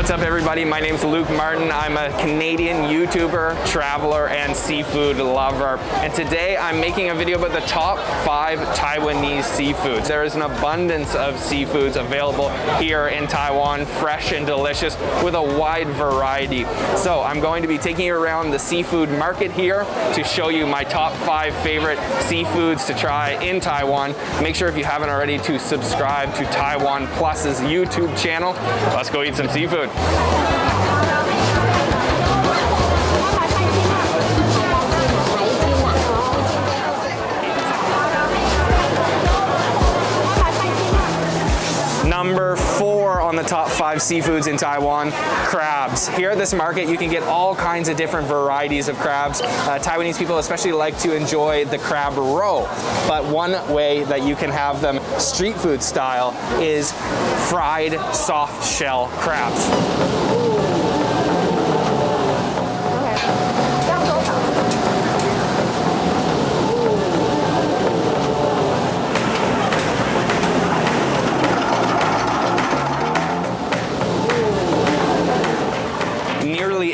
What's up everybody, my name's Luke Martin. I'm a Canadian YouTuber, traveler, and seafood lover. And today I'm making a video about the top 5 Taiwanese seafoods. There is an abundance of seafoods available here in Taiwan, fresh and delicious with a wide variety. So I'm going to be taking you around the seafood market here to show you my top 5 favorite seafoods to try in Taiwan. Make sure if you haven't already to subscribe to Taiwan Plus's YouTube channel. Let's go eat some seafood. Number 4 on the top 5 seafoods in Taiwan, crabs. Here at this market, you can get all kinds of different varieties of crabs. Taiwanese people especially like to enjoy the crab roe, but one way that you can have them street food style is fried soft shell crabs.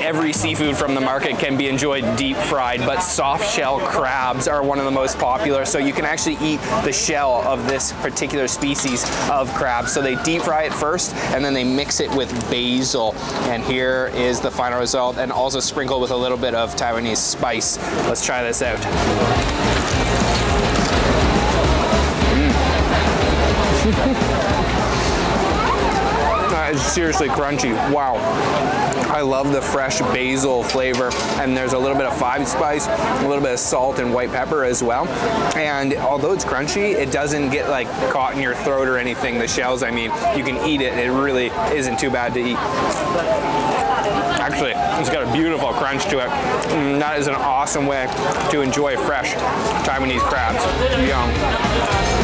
Every seafood from the market can be enjoyed deep fried, but soft shell crabs are one of the most popular. So you can actually eat the shell of this particular species of crab. So they deep fry it first and then they mix it with basil. And here is the final result, and also sprinkle with a little bit of Taiwanese spice. Let's try this out. It's seriously crunchy. Wow. I love the fresh basil flavor, and there's a little bit of five spice, a little bit of salt and white pepper as well. And although it's crunchy, it doesn't get like caught in your throat or anything. The shells, I mean, you can eat it. It really isn't too bad to eat. Actually, it's got a beautiful crunch to it. That is an awesome way to enjoy fresh Taiwanese crabs. Yum.